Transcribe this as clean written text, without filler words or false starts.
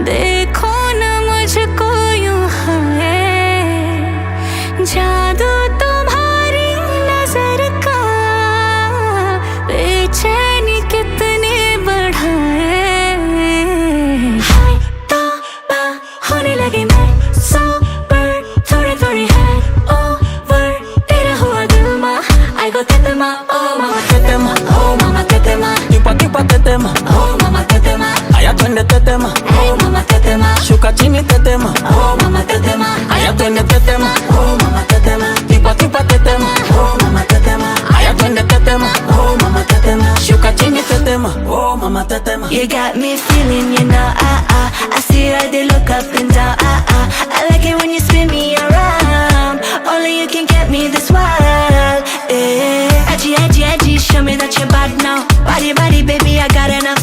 देखो न मुझको यूं है, जादू तुम्हारी नजर का बेचैनी कितने बढ़ाए। हाय तौबा होने लगी मैं सोबर, थोड़ी थोड़ी है ओवर, तेरा हुआ दिल मा आई गो तेतमा, ओ मामा तेतमा, ओ मामा तेतमा, Kipa kipa tetema, oh mama tetema, aya twende tetema, hey mama tetema, shuka chini tetema, oh mama tetema, aya twende tetema, oh mama tetema, kipa kipa tetema, oh mama tetema, aya twende tetema, oh mama tetema. shuka chini tetema, oh mama tetema. You got me feeling, you know, I see how they look up and down, I like it when you spin me around. Only you can get me this wild, eh. Edgy, edgy, edgy, show me that you're bad now. Body, body, baby, I got enough